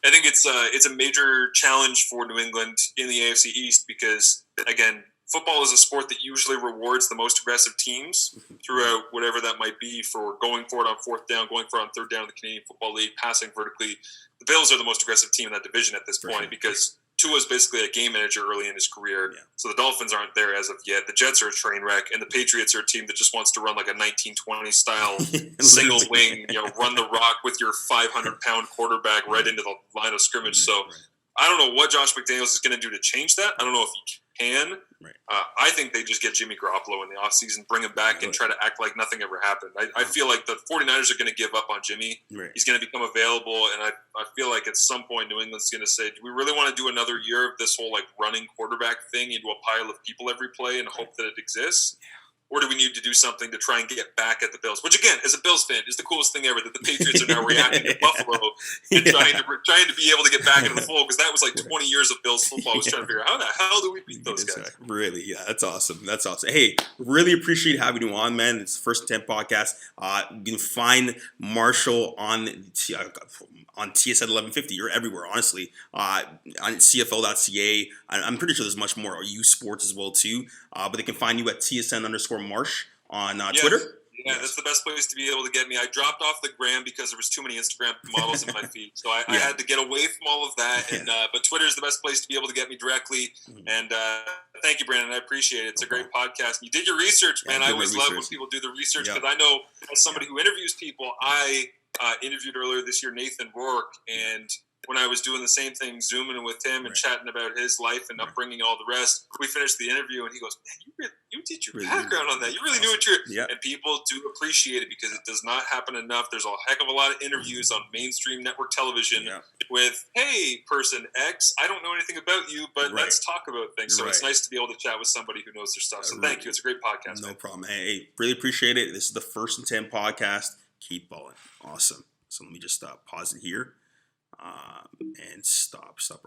I think it's a major challenge for New England in the AFC East, because, again, football is a sport that usually rewards the most aggressive teams throughout whatever that might be, for going for it on fourth down, going for it on third down in the Canadian Football League, passing vertically. The Bills are the most aggressive team in that division at this point, because Tua's basically a game manager early in his career. Yeah. So the Dolphins aren't there as of yet. The Jets are a train wreck, and the Patriots are a team that just wants to run like a 1920 style single wing, run the rock with your 500-pound quarterback right into the line of scrimmage. So I don't know what Josh McDaniels is going to do to change that. I don't know if he can. I think they just get Jimmy Garoppolo in the offseason, bring him back, and try to act like nothing ever happened. I feel like the 49ers are going to give up on Jimmy. He's going to become available, and I feel like at some point New England's going to say, do we really want to do another year of this whole running quarterback thing into a pile of people every play and hope that it exists? Or do we need to do something to try and get back at the Bills? Which, again, as a Bills fan, is the coolest thing ever, that the Patriots are now reacting to Buffalo and trying to be able to get back into the fold, because that was like 20 years of Bills football. I was trying to figure out, how the hell do we beat those guys? Really, yeah, that's awesome. That's awesome. Hey, really appreciate having you on, man. It's the First and 10 podcast. You can find Marshall on TSN 1150. You're everywhere, honestly. On CFL.ca. I'm pretty sure there's much more. U Sports as well, too. But they can find you at TSN_Marsh on Twitter. Yeah, that's the best place to be able to get me. I dropped off the gram because there was too many Instagram models in my feed, so I had to get away from all of that. And but Twitter is the best place to be able to get me directly. And thank you, Brandon. I appreciate it. It's a great podcast. You did your research, man. I always love when people do the research, because I know, as somebody who interviews people, I interviewed earlier this year Nathan Rourke, and when I was doing the same thing, Zooming with him and chatting about his life and upbringing and all the rest, we finished the interview, and he goes, man, you did your background on that. You really knew what you're – and people do appreciate it, because it does not happen enough. There's a heck of a lot of interviews on mainstream network television with, hey, person X, I don't know anything about you, but let's talk about things. So it's nice to be able to chat with somebody who knows their stuff. So thank you. It's a great podcast. No problem. Hey, really appreciate it. This is the First and 10 podcast. Keep balling. Awesome. So let me just pause it here and stop.